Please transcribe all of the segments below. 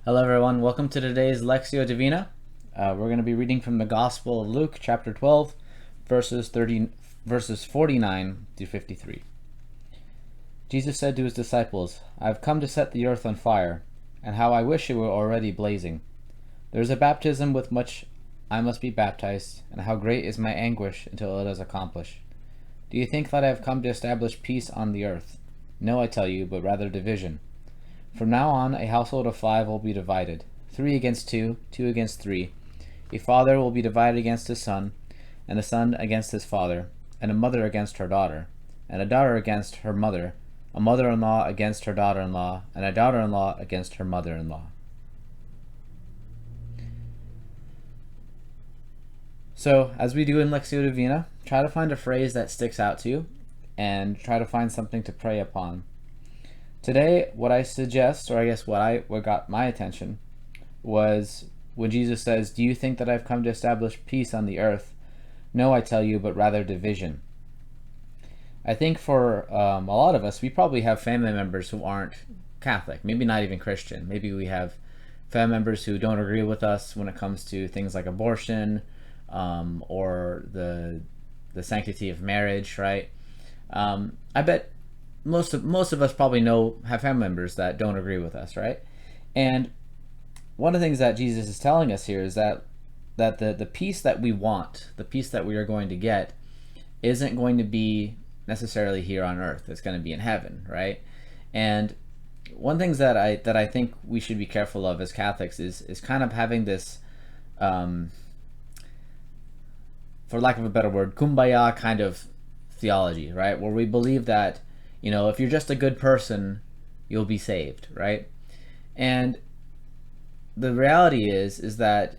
Hello everyone, welcome to today's Lectio Divina. We're going to be reading from the Gospel of Luke, chapter 12, verses 49 to 53. Jesus said to his disciples, "I have come to set the earth on fire, and how I wish it were already blazing. There is a baptism with which I must be baptized, and how great is my anguish until it is accomplished. Do you think that I have come to establish peace on the earth? No, I tell you, but rather division. From now on, a household of 5 will be divided, 3 against 2, 2 against 3. A father will be divided against his son, and a son against his father, and a mother against her daughter, and a daughter against her mother, a mother-in-law against her daughter-in-law, and a daughter-in-law against her mother-in-law." So, as we do in Lectio Divina, try to find a phrase that sticks out to you, and try to find something to pray upon. Today, what I suggest, or I guess what got my attention, was when Jesus says, "Do you think that I've come to establish peace on the earth? No, I tell you, but rather division." I think for a lot of us, we probably have family members who aren't Catholic, maybe not even Christian. Maybe we have family members who don't agree with us when it comes to things like abortion, or the sanctity of marriage, right? I bet most of us probably have family members that don't agree with us, right? And one of the things that Jesus is telling us here is that the peace that we want, the peace that we are going to get, isn't going to be necessarily here on earth. It's going to be in heaven, right? And one thing that I think we should be careful of as Catholics is kind of having this, for lack of a better word, kumbaya kind of theology, right? Where we believe that, if you're just a good person, you'll be saved, right? And the reality is that,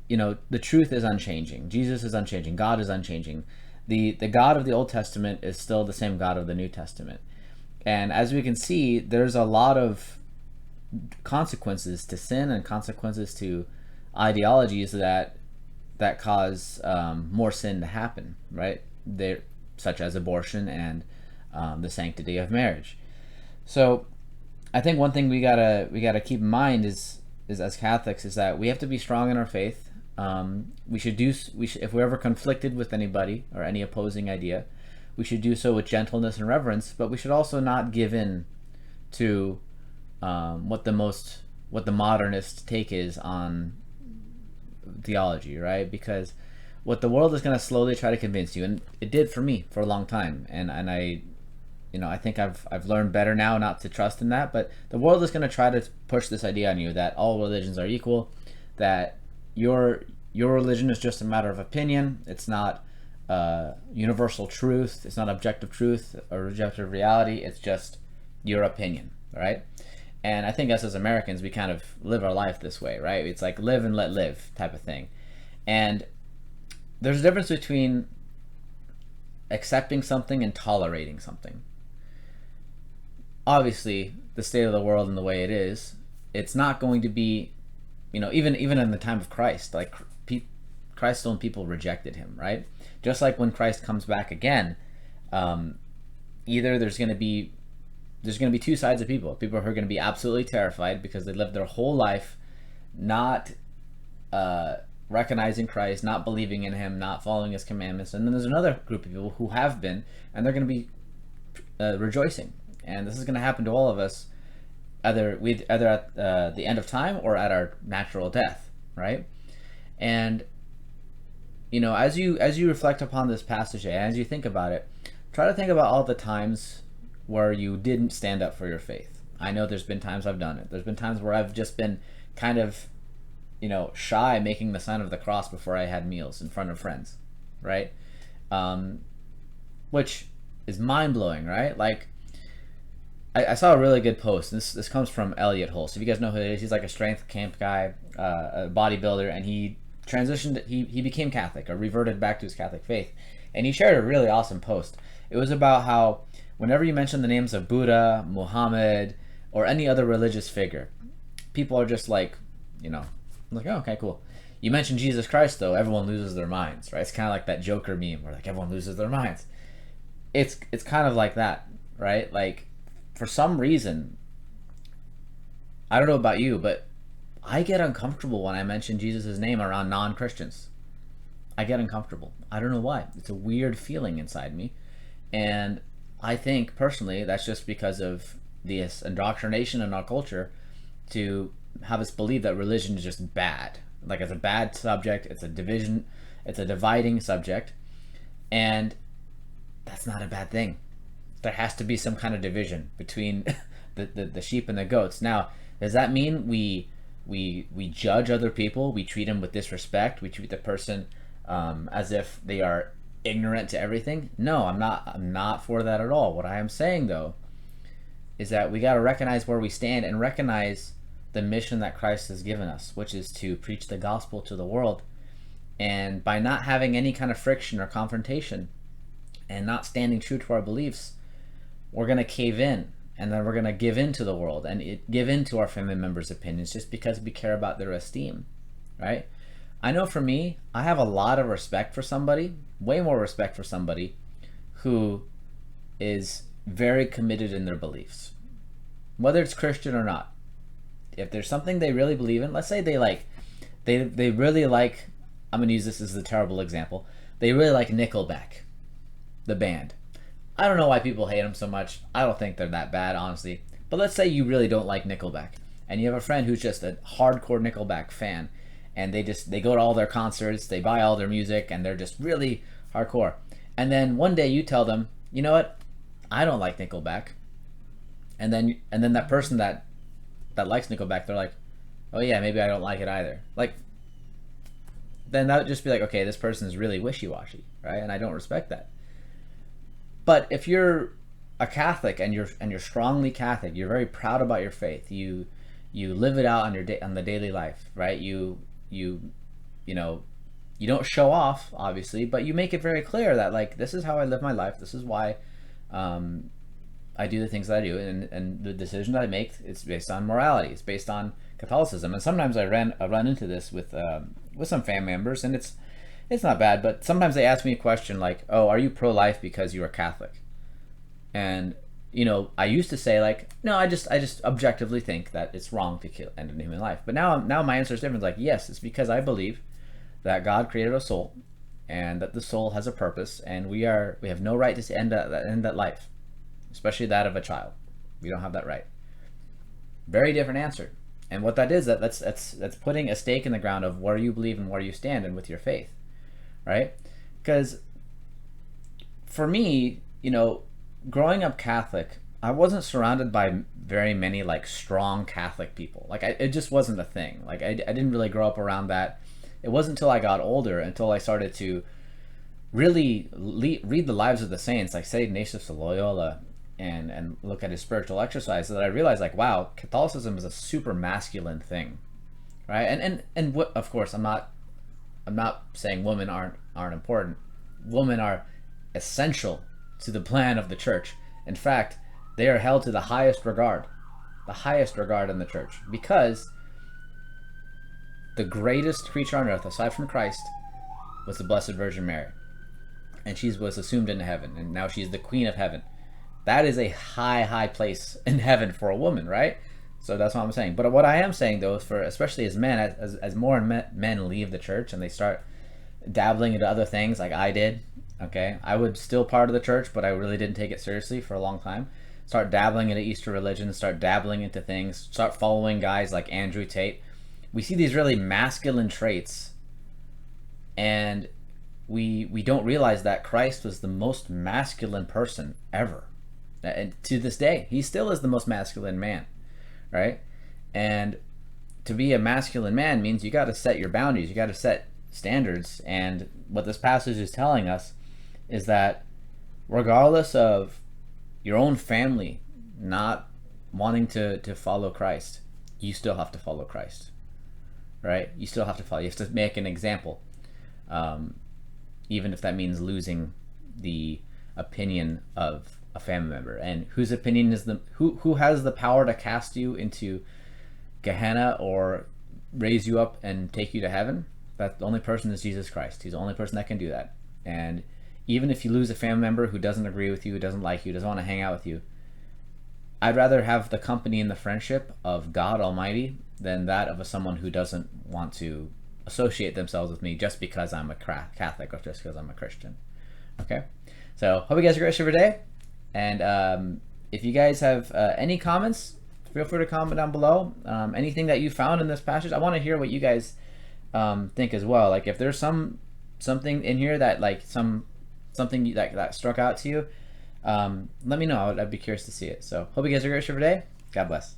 the truth is unchanging. Jesus is unchanging. God is unchanging. The God of the Old Testament is still the same God of the New Testament. And as we can see, there's a lot of consequences to sin and consequences to ideologies that cause more sin to happen, right? They're such as abortion and the sanctity of marriage. So I think one thing we gotta keep in mind is as Catholics is that we have to be strong in our faith. We should if we're ever conflicted with anybody or any opposing idea, we should do so with gentleness and reverence. But we should also not give in to what the modernist take is on theology, right? Because what the world is going to slowly try to convince you, and it did for me for a long time, and I think I've learned better now not to trust in that. But the world is going to try to push this idea on you that all religions are equal, that your religion is just a matter of opinion. It's not universal truth. It's not objective truth or objective reality. It's just your opinion, right? And I think us as Americans, we kind of live our life this way, right? It's like live and let live type of thing. And there's a difference between accepting something and tolerating something. Obviously, the state of the world and the way it is, it's not going to be, even in the time of Christ, like Christ's own people rejected him, right? Just like when Christ comes back again, either there's going to be 2 sides of people. People who are going to be absolutely terrified because they lived their whole life not recognizing Christ, not believing in him, not following his commandments. And then there's another group of people who have been, and they're going to be rejoicing. And this is going to happen to all of us, either at the end of time or at our natural death, right? And as you reflect upon this passage and as you think about it, try to think about all the times where you didn't stand up for your faith. I know there's been times I've done it. There's been times where I've just been kind of, shy making the sign of the cross before I had meals in front of friends, right? Which is mind-blowing, right? Like, I saw a really good post. This comes from Elliot Hulse. If you guys know who he is, he's like a strength camp guy, a bodybuilder, and he transitioned. He became Catholic or reverted back to his Catholic faith, and he shared a really awesome post. It was about how whenever you mention the names of Buddha, Muhammad, or any other religious figure, people are just like, like, oh, okay, cool. You mention Jesus Christ, though, everyone loses their minds, right? It's kind of like that Joker meme where like everyone loses their minds. It's kind of like that, right? Like, for some reason, I don't know about you, but I get uncomfortable when I mention Jesus' name around non-Christians. I get uncomfortable. I don't know why. It's a weird feeling inside me. And I think personally that's just because of this indoctrination in our culture to have us believe that religion is just bad. Like it's a bad subject, it's a division, it's a dividing subject, and that's not a bad thing. There has to be some kind of division between the sheep and the goats. Now, does that mean we judge other people? We treat them with disrespect. We treat the person as if they are ignorant to everything? No, I'm not. I'm not for that at all. What I am saying though is that we got to recognize where we stand and recognize the mission that Christ has given us, which is to preach the gospel to the world. And by not having any kind of friction or confrontation and not standing true to our beliefs, we're going to cave in, and then we're going to give in to the world and give in to our family members' opinions just because we care about their esteem, right? I know for me, I have a lot of respect for somebody, way more respect for somebody who is very committed in their beliefs, whether it's Christian or not. If there's something they really believe in, let's say they really like, I'm going to use this as a terrible example, they really like Nickelback, the band. I don't know why people hate them so much. I don't think they're that bad, honestly. But let's say you really don't like Nickelback, and you have a friend who's just a hardcore Nickelback fan, and they go to all their concerts, they buy all their music, and they're just really hardcore. And then one day you tell them, you know what, I don't like Nickelback. And then that person that likes Nickelback, they're like, oh yeah, maybe I don't like it either. Like, then that would just be like, okay, this person is really wishy-washy, right? And I don't respect that. But if you're a Catholic and you're strongly Catholic, you're very proud about your faith. You live it out on the daily life, right? You know, you don't show off, obviously, but you make it very clear that like this is how I live my life. This is why I do the things that I do, and the decision that I make, it's based on morality. It's based on Catholicism. And sometimes I run into this with some family members, and it's not bad, but sometimes they ask me a question like, oh, are you pro-life because you are Catholic? And you know, I used to say like, no, I just objectively think that it's wrong to end a human life. But now my answer is different. It's like, yes, it's because I believe that God created a soul, and that the soul has a purpose, and we have no right to end that life, especially that of a child. We don't have that right. Very different answer. And what that is, that's putting a stake in the ground of where you believe and where you stand and with your faith, right? Because for me, you know, growing up Catholic, I wasn't surrounded by very many like strong Catholic people. Like it just wasn't a thing. Like I didn't really grow up around that. It wasn't until I got older, until I started to really read the lives of the saints, like Saint Ignatius of Loyola, and look at his spiritual exercise, that I realized like, wow, Catholicism is a super masculine thing, right? And what, of course, I'm not saying women aren't important. Women are essential to the plan of the church. In fact, they are held to the highest regard in the church, because the greatest creature on earth aside from Christ was the Blessed Virgin Mary, and she was assumed into heaven, and now she's the Queen of Heaven. That is a high place in heaven for a woman, right? So that's what I'm saying. But what I am saying though is, for especially as men, as more men leave the church and they start dabbling into other things like I did, okay, I was still part of the church, but I really didn't take it seriously for a long time. Start dabbling into Easter religion, start dabbling into things, start following guys like Andrew Tate. We see these really masculine traits, and we don't realize that Christ was the most masculine person ever. And to this day, he still is the most masculine man, right? And to be a masculine man means you got to set your boundaries, you got to set standards. And what this passage is telling us is that regardless of your own family not wanting to follow Christ, you still have to follow Christ, right? You still have to follow. You have to make an example, even if that means losing the opinion of a family member. And whose opinion is who has the power to cast you into Gehenna or raise you up and take you to heaven? That the only person is Jesus Christ. He's the only person that can do that. And even if you lose a family member who doesn't agree with you, who doesn't like you, doesn't want to hang out with you, I'd rather have the company and the friendship of God Almighty than that of someone who doesn't want to associate themselves with me just because I'm a Catholic or just because I'm a Christian. Okay, so hope you guys have a great show today, and if you guys have any comments, feel free to comment down below. Anything that you found in this passage, I want to hear what you guys think as well. Like if there's something in here that like something that struck out to you, let me know. I'd be curious to see it. So hope you guys have a great show today. God bless.